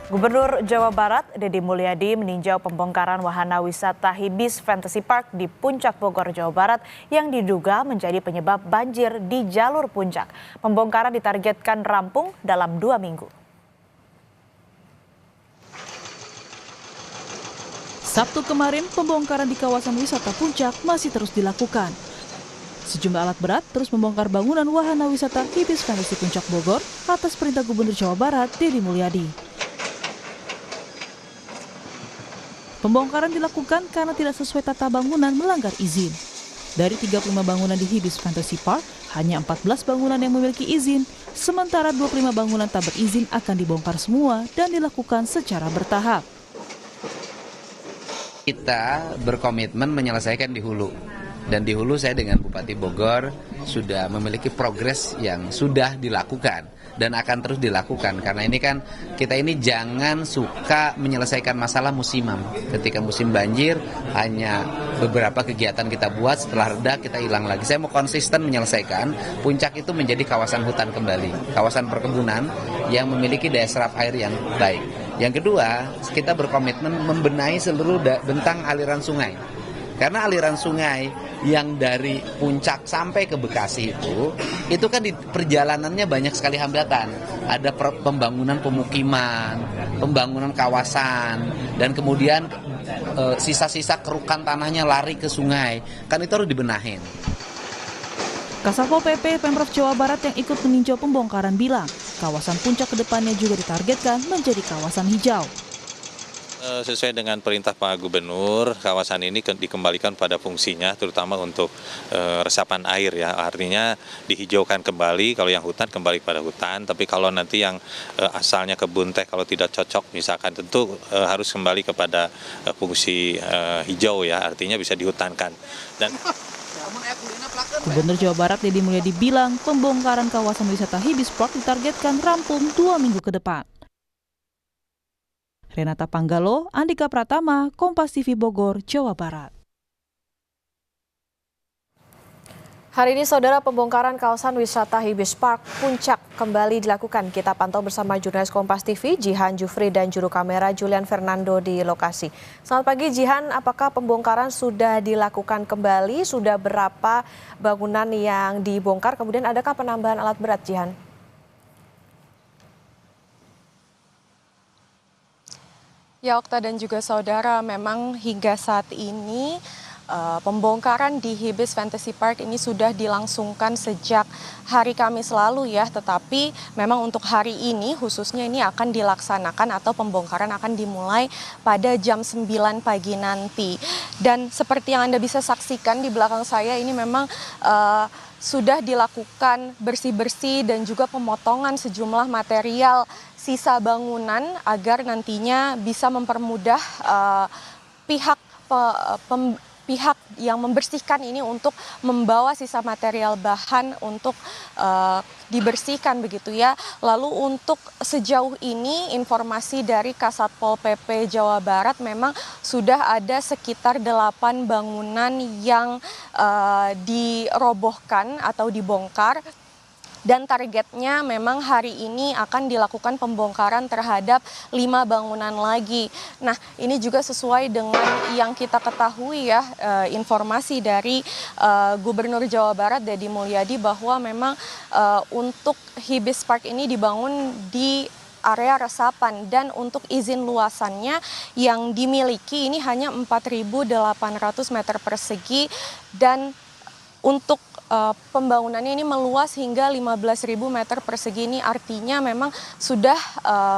Gubernur Jawa Barat, Deddy Mulyadi meninjau pembongkaran wahana wisata Hibis Fantasy Park di Puncak Bogor, Jawa Barat yang diduga menjadi penyebab banjir di jalur puncak. Pembongkaran ditargetkan rampung dalam 2 minggu. Sabtu kemarin, pembongkaran di kawasan wisata Puncak masih terus dilakukan. Sejumlah alat berat terus membongkar bangunan wahana wisata Hibis Fantasy Puncak Bogor atas perintah Gubernur Jawa Barat, Deddy Mulyadi. Pembongkaran dilakukan karena tidak sesuai tata bangunan melanggar izin. Dari 35 bangunan di Hibis Fantasy Park, hanya 14 bangunan yang memiliki izin, sementara 25 bangunan tak berizin akan dibongkar semua dan dilakukan secara bertahap. Kita berkomitmen menyelesaikan di hulu. Dan di hulu saya dengan Bupati Bogor sudah memiliki progres yang sudah dilakukan dan akan terus dilakukan. Karena ini kan kita ini jangan suka menyelesaikan masalah musiman. Ketika musim banjir hanya beberapa kegiatan kita buat, setelah reda kita hilang lagi. Saya mau konsisten menyelesaikan. Puncak itu menjadi kawasan hutan kembali, kawasan perkebunan yang memiliki daya serap air yang baik. Yang kedua, kita berkomitmen membenahi seluruh bentang aliran sungai. Karena aliran sungai yang dari Puncak sampai ke Bekasi itu kan di perjalanannya banyak sekali hambatan. Ada pembangunan pemukiman, pembangunan kawasan, dan kemudian sisa-sisa kerukan tanahnya lari ke sungai. Kan itu harus dibenahin. Kasatpol PP Pemprov Jawa Barat yang ikut meninjau pembongkaran bilang, kawasan Puncak kedepannya juga ditargetkan menjadi kawasan hijau. Sesuai dengan perintah Pak Gubernur, kawasan ini dikembalikan pada fungsinya, terutama untuk resapan air ya. Artinya dihijaukan kembali, kalau yang hutan kembali pada hutan, tapi kalau nanti yang asalnya kebun teh kalau tidak cocok misalkan tentu harus kembali kepada fungsi hijau ya, artinya bisa dihutankan. Dan Gubernur Jawa Barat Deddy Mulyadi bilang pembongkaran kawasan wisata Hibis Park ditargetkan rampung 2 minggu ke depan. Renata Panggalo, Andika Pratama, Kompas TV Bogor, Jawa Barat. Hari ini, saudara, pembongkaran kawasan wisata Hibis Park Puncak kembali dilakukan. Kita pantau bersama jurnalis Kompas TV, Jihan Jufri dan juru kamera Julian Fernando di lokasi. Selamat pagi, Jihan. Apakah pembongkaran sudah dilakukan kembali? Sudah berapa bangunan yang dibongkar? Kemudian adakah penambahan alat berat, Jihan? Ya, Okta dan juga saudara, memang hingga saat ini pembongkaran di Hibis Fantasy Park ini sudah dilangsungkan sejak hari Kamis lalu ya, tetapi memang untuk hari ini khususnya ini akan dilaksanakan atau pembongkaran akan dimulai pada jam 9 pagi nanti. Dan seperti yang Anda bisa saksikan di belakang saya ini memang sudah dilakukan bersih-bersih dan juga pemotongan sejumlah material sisa bangunan agar nantinya bisa mempermudah pihak yang membersihkan ini untuk membawa sisa material bahan untuk dibersihkan begitu ya. Lalu untuk sejauh ini informasi dari Kasatpol PP Jawa Barat memang sudah ada sekitar 8 bangunan yang dirobohkan atau dibongkar. Dan targetnya memang hari ini akan dilakukan pembongkaran terhadap 5 bangunan lagi. Nah, ini juga sesuai dengan yang kita ketahui ya, informasi dari Gubernur Jawa Barat Deddy Mulyadi bahwa memang untuk Hibis Park ini dibangun di area resapan dan untuk izin luasannya yang dimiliki ini hanya 4.800 meter persegi dan untuk pembangunannya ini meluas hingga 15.000 meter persegi. Ini artinya memang sudah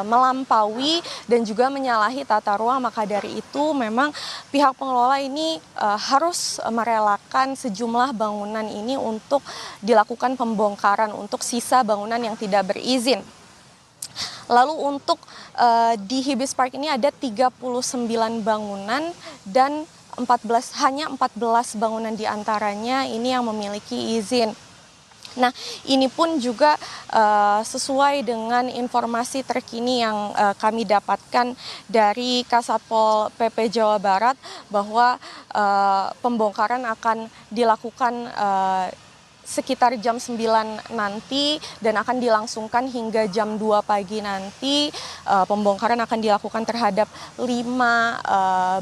melampaui dan juga menyalahi tata ruang. Maka dari itu memang pihak pengelola ini harus merelakan sejumlah bangunan ini untuk dilakukan pembongkaran untuk sisa bangunan yang tidak berizin. Lalu untuk di Hibis Park ini ada 39 bangunan dan hanya 14 bangunan diantaranya ini yang memiliki izin. Nah, ini pun juga sesuai dengan informasi terkini yang kami dapatkan dari Kasatpol PP Jawa Barat bahwa pembongkaran akan dilakukan sekitar jam 9 nanti dan akan dilangsungkan hingga jam 2 pagi nanti. Pembongkaran akan dilakukan terhadap 5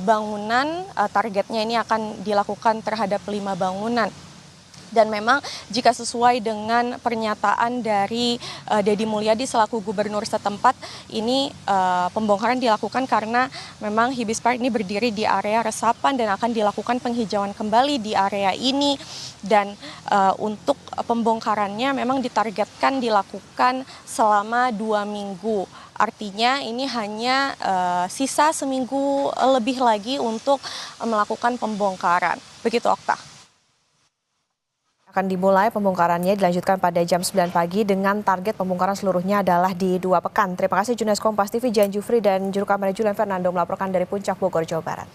bangunan, targetnya ini akan dilakukan terhadap 5 bangunan. Dan memang jika sesuai dengan pernyataan dari Deddy Mulyadi selaku gubernur setempat, ini pembongkaran dilakukan karena memang Hibis Park ini berdiri di area resapan dan akan dilakukan penghijauan kembali di area ini. Dan untuk pembongkarannya memang ditargetkan dilakukan selama 2 minggu. Artinya ini hanya sisa seminggu lebih lagi untuk melakukan pembongkaran. Begitu, Okta. Akan dimulai pembongkarannya dilanjutkan pada jam 9 pagi dengan target pembongkaran seluruhnya adalah di 2 pekan. Terima kasih jurnalis Kompas TV Jihan Jufri dan juru kamera Julian Fernando melaporkan dari Puncak Bogor, Jawa Barat.